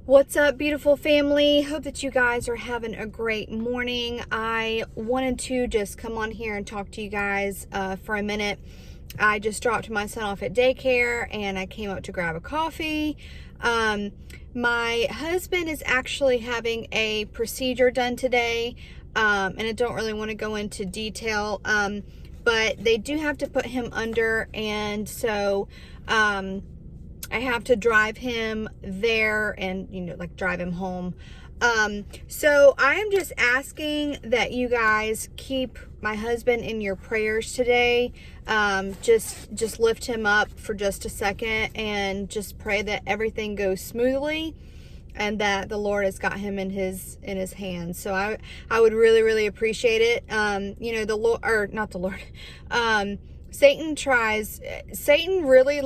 What's up, beautiful family? Hope that you guys are having a great morning. I wanted to just come on here and talk to you guys for a minute. I just dropped my son off at daycare and I came up to grab a coffee. My husband is actually having a procedure done today, and I don't really want to go into detail, but they do have to put him under, and so I have to drive him there and, drive him home. So I am just asking that you guys keep my husband in your prayers today. Just lift him up for just a second and just pray that everything goes smoothly and that the Lord has got him in his hands. So I would really, really appreciate it. Satan really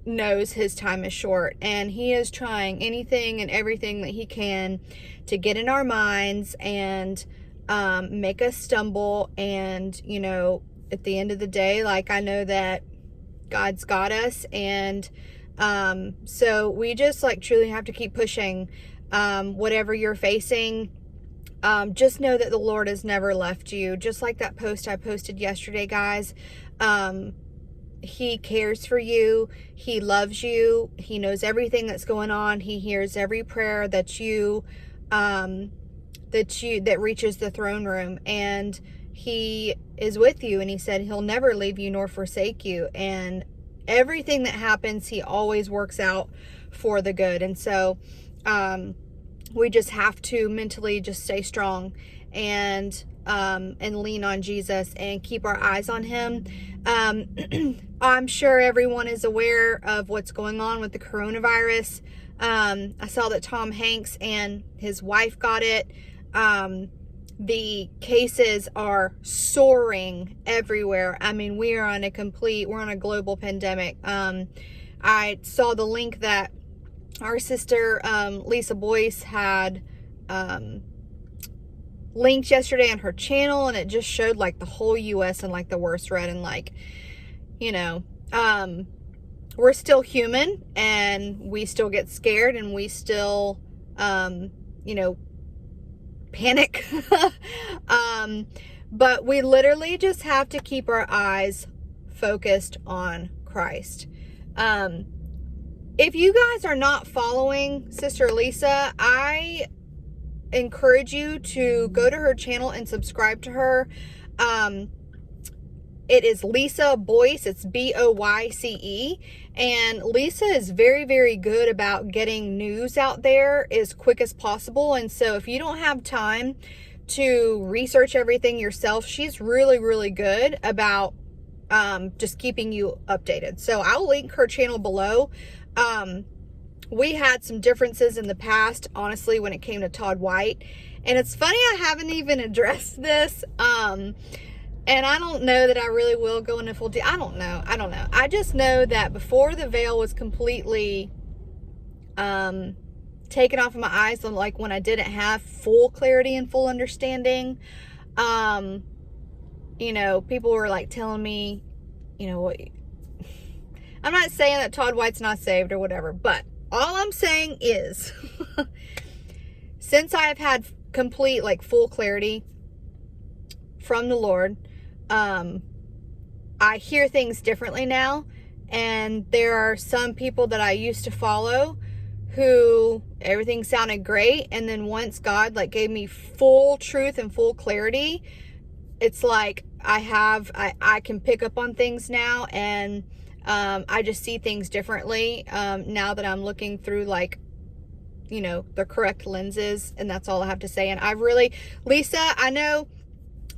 knows his time is short, and he is trying anything and everything that he can to get in our minds and make us stumble. And at the end of the day, I know that God's got us, and so we just truly have to keep pushing. Whatever you're facing, just know that the Lord has never left you. Just like that post I posted yesterday, guys. He cares for you. He loves you. He knows everything that's going on. He hears every prayer that reaches the throne room, and he is with you. And he said he'll never leave you nor forsake you. And everything that happens, he always works out for the good. And so, we just have to mentally just stay strong and lean on Jesus and keep our eyes on him. I'm sure everyone is aware of what's going on with the coronavirus. I saw that Tom Hanks and his wife got it. The cases are soaring everywhere. I mean, we're on a global pandemic. I saw the link that our sister, Lisa Boyce, had, linked yesterday on her channel, and it just showed the whole US and the worst red, and we're still human, and we still get scared, and we still panic. But we literally just have to keep our eyes focused on Christ. If you guys are not following Sister Lisa, I encourage you to go to her channel and subscribe to her. It is Lisa Boyce. It's Boyce. And Lisa is very, very good about getting news out there as quick as possible. And so if you don't have time to research everything yourself, she's really, really good about just keeping you updated. So I'll link her channel below. We had some differences in the past, honestly, when it came to Todd White. And it's funny, I haven't even addressed this. And I don't know that I really will go into full detail. I don't know. I just know that before the veil was completely taken off of my eyes, when I didn't have full clarity and full understanding, people were telling me, I'm not saying that Todd White's not saved or whatever, but all I'm saying is, since I have had complete, full clarity from the Lord, I hear things differently now. And there are some people that I used to follow who everything sounded great. And then once God, gave me full truth and full clarity, it's I can pick up on things now, and I just see things differently now that I'm looking through the correct lenses, and that's all I have to say. And Lisa, I know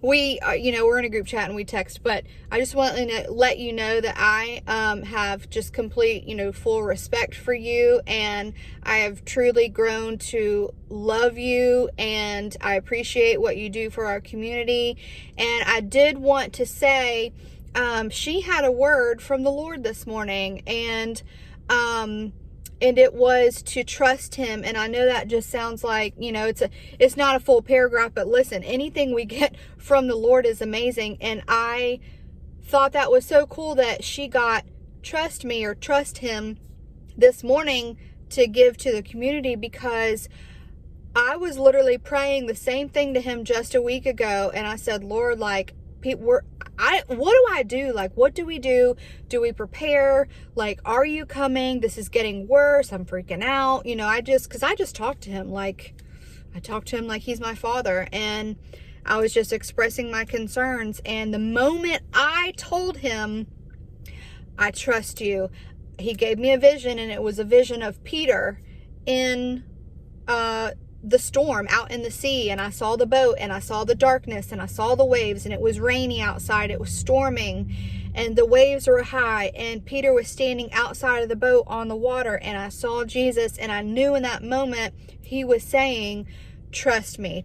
we're in a group chat and we text, but I just want to let you know that I have just complete, full respect for you, and I have truly grown to love you, and I appreciate what you do for our community. And I did want to say, she had a word from the Lord this morning, and it was to trust him. And I know that just sounds it's not a full paragraph, but listen, anything we get from the Lord is amazing. And I thought that was so cool that she got trust me or trust him this morning to give to the community, because I was literally praying the same thing to him just a week ago. And I said, Lord, like, what do I do? Like, what do we do? Do we prepare? Like, are you coming? This is getting worse. I'm freaking out. You know, cause I just talked to him like he's my father. And I was just expressing my concerns. And the moment I told him, I trust you, he gave me a vision, and it was a vision of Peter in, the storm out in the sea, and I saw the boat, and I saw the darkness, and I saw the waves, and it was rainy outside, it was storming, and the waves were high, and Peter was standing outside of the boat on the water, and I saw Jesus, and I knew in that moment he was saying, trust me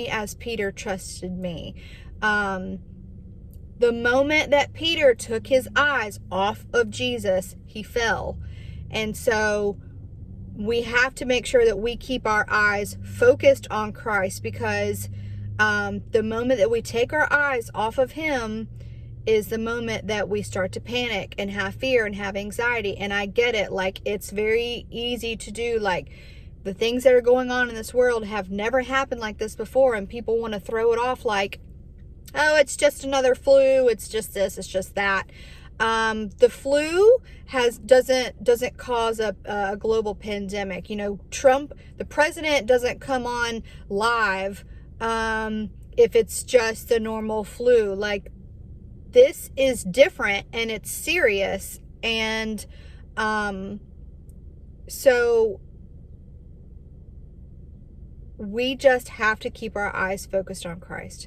as Peter trusted me. The moment that Peter took his eyes off of Jesus, he fell. And so we have to make sure that we keep our eyes focused on Christ, because the moment that we take our eyes off of him is the moment that we start to panic and have fear and have anxiety. And I get it. Like, it's very easy to do. Like, the things that are going on in this world have never happened like this before, and people want to throw it off like, oh, it's just another flu, it's just this, it's just that. The flu doesn't cause a global pandemic. You know, Trump, the president, doesn't come on live if it's just the normal flu. Like, this is different, and it's serious. And so we just have to keep our eyes focused on Christ,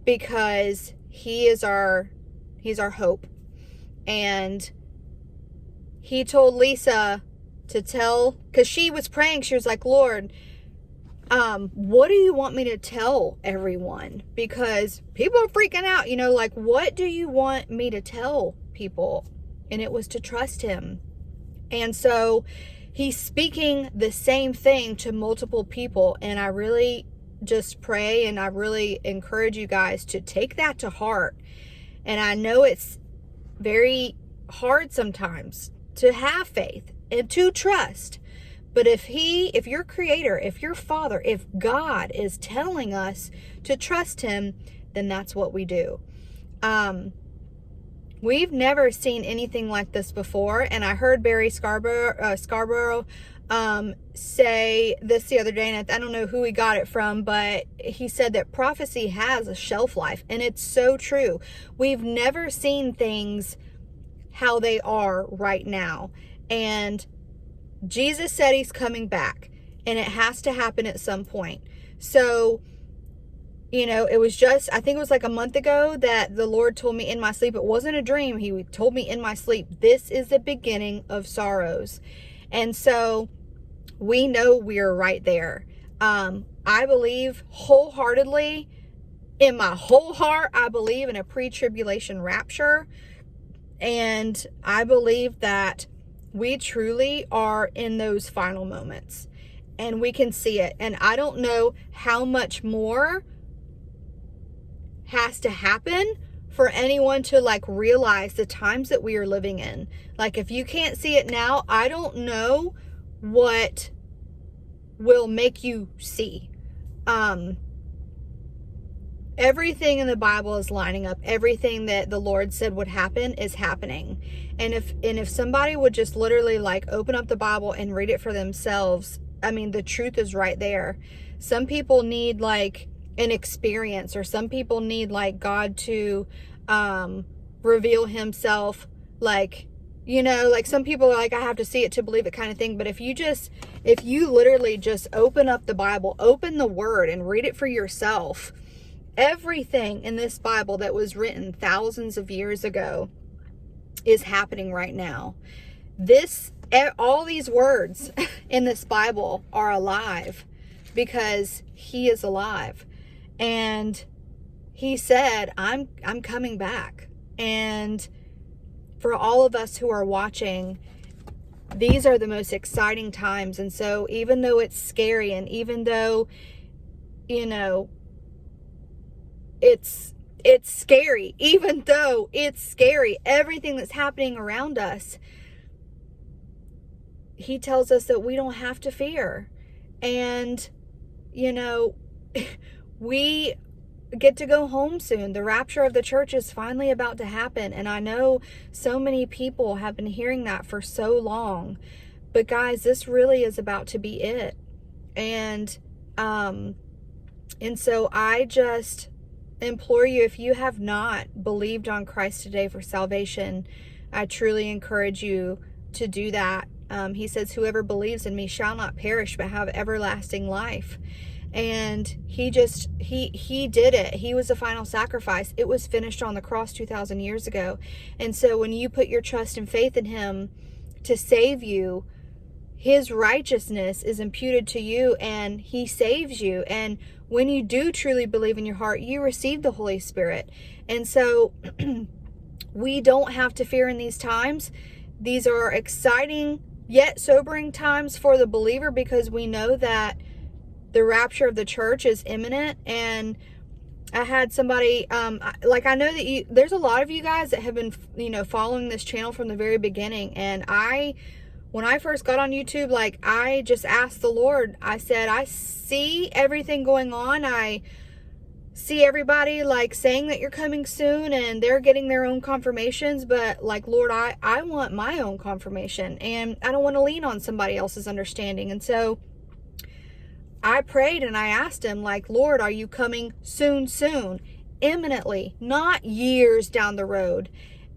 because he's our hope. And he told Lisa to tell, because she was praying, she was like, Lord, what do you want me to tell everyone? Because people are freaking out, you know, like, what do you want me to tell people? And it was to trust him. And so he's speaking the same thing to multiple people. And I really just pray, and I really encourage you guys to take that to heart. And I know it's very hard sometimes to have faith and to trust. But if your creator, if your father, if God is telling us to trust him, then that's what we do. We've never seen anything like this before. And I heard Barry Scarborough say this the other day, and I don't know who he got it from, but he said that prophecy has a shelf life, and it's so true. We've never seen things how they are right now, and Jesus said he's coming back, and it has to happen at some point. So, you know, I think it was like a month ago that the Lord told me in my sleep. It wasn't a dream. He told me in my sleep, this is the beginning of sorrows. And so we know we're right there. I believe wholeheartedly, in my whole heart, I believe in a pre-tribulation rapture. And I believe that we truly are in those final moments, and we can see it. And I don't know how much more has to happen for anyone to like realize the times that we are living in. Like, if you can't see it now, I don't know what will make you see. Everything in the Bible is lining up. Everything that the Lord said would happen is happening. And if somebody would just literally like open up the Bible and read it for themselves, I mean, the truth is right there. Some people need like an experience, or some people need like God to reveal himself, like, you know, like some people are like, I have to see it to believe it kind of thing. But if you literally just open up the Bible, open the word and read it for yourself, everything in this Bible that was written thousands of years ago is happening right now. All these words in this Bible are alive because he is alive. And he said, I'm coming back. And for all of us who are watching, these are the most exciting times. And so even though it's scary, and even though, you know, it's scary, even though it's scary, everything that's happening around us, he tells us that we don't have to fear. And, you know, we get to go home soon. The rapture of the church is finally about to happen. And I know so many people have been hearing that for so long. But guys, this really is about to be it. And so I just implore you, if you have not believed on Christ today for salvation, I truly encourage you to do that. He says, whoever believes in me shall not perish, but have everlasting life. And he did it. He was the final sacrifice. It was finished on the cross 2,000 years ago. And so when you put your trust and faith in him to save you, his righteousness is imputed to you and he saves you. And when you do truly believe in your heart, you receive the Holy Spirit. And so we don't have to fear in these times. These are exciting yet sobering times for the believer, because we know that the rapture of the church is imminent. And I had somebody, I know that there's a lot of you guys that have been, following this channel from the very beginning. And when I first got on YouTube, I just asked the Lord, I said, I see everything going on. I see everybody saying that you're coming soon and they're getting their own confirmations. But Lord, I want my own confirmation, and I don't want to lean on somebody else's understanding. And so I prayed and I asked him, Lord, are you coming soon, imminently, not years down the road?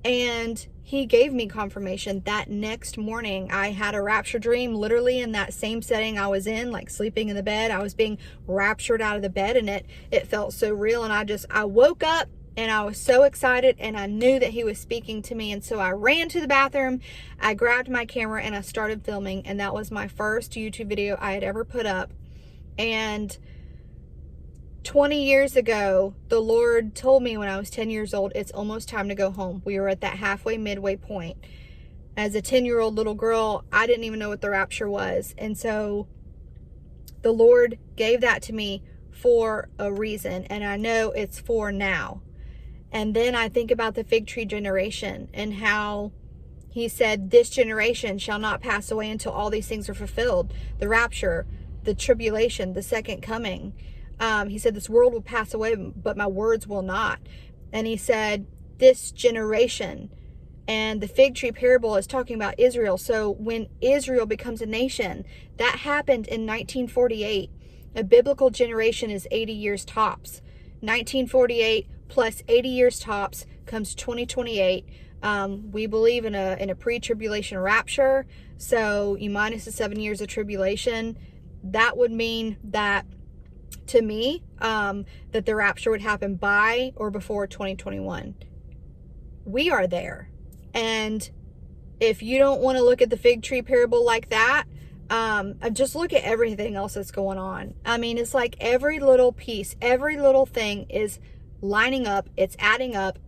And he gave me confirmation. That next morning, I had a rapture dream, literally in that same setting I was in, sleeping in the bed. I was being raptured out of the bed, and it felt so real. And I woke up and I was so excited, and I knew that he was speaking to me. And so I ran to the bathroom, I grabbed my camera, and I started filming. And that was my first YouTube video I had ever put up. And 20 years ago, the Lord told me when I was 10 years old, it's almost time to go home. We were at that midway point. As a 10-year-old little girl, I didn't even know what the rapture was. And so the Lord gave that to me for a reason. And I know it's for now. And then I think about the fig tree generation and how he said, this generation shall not pass away until all these things are fulfilled. The rapture, the tribulation, the second coming. He said, this world will pass away, but my words will not. And he said, this generation. And the fig tree parable is talking about Israel. So when Israel becomes a nation, that happened in 1948. A biblical generation is 80 years tops. 1948 plus 80 years tops comes 2028. We believe in a pre-tribulation rapture. So you minus the 7 years of tribulation. That would mean that, to me, that the rapture would happen by or before 2021. We are there. And if you don't want to look at the fig tree parable like that, just look at everything else that's going on. I mean, it's like every little piece, every little thing is lining up. It's adding up.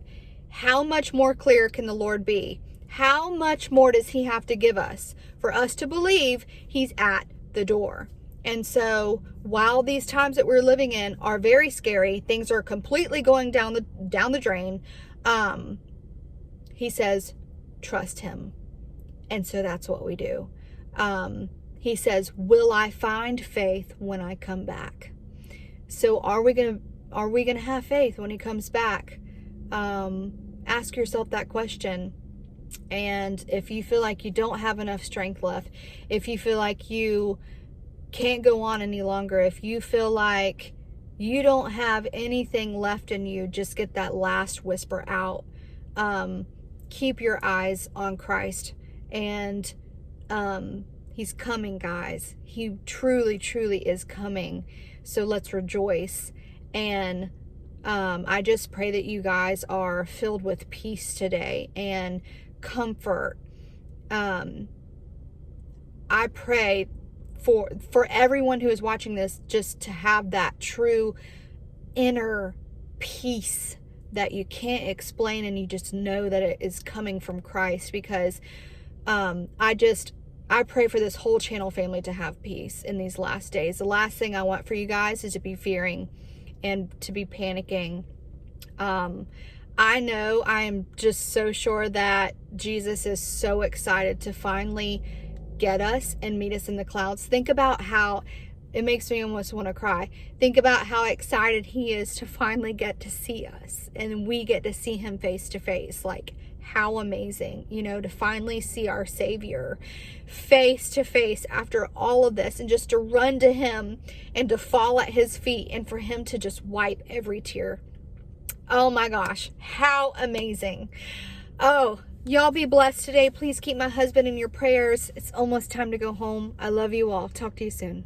How much more clear can the Lord be? How much more does he have to give us for us to believe he's at the door? And so while these times that we're living in are very scary, things are completely going down the drain, he says, trust him. And so that's what we do. He says, will I find faith when I come back? So are we going to have faith when he comes back? Ask yourself that question. And if you feel like you don't have enough strength left, if you feel like you can't go on any longer, if you feel like you don't have anything left in you, just get that last whisper out. Keep your eyes on Christ. And he's coming, guys. He truly, truly is coming. So let's rejoice. And I just pray that you guys are filled with peace today and comfort. I pray for everyone who is watching this, just to have that true inner peace that you can't explain, and you just know that it is coming from Christ. Because I pray for this whole channel family to have peace in these last days. The last thing I want for you guys is to be fearing and to be panicking. I know, I am just so sure that Jesus is so excited to finally get us and meet us in the clouds. Think about how it makes me almost want to cry. Think about how excited he is to finally get to see us, and we get to see him face to face. Like, how amazing, you know, to finally see our Savior face to face after all of this, and just to run to him and to fall at his feet, and for him to just wipe every tear. Oh my gosh, how amazing. Oh, y'all be blessed today. Please keep my husband in your prayers. It's almost time to go home. I love you all. Talk to you soon.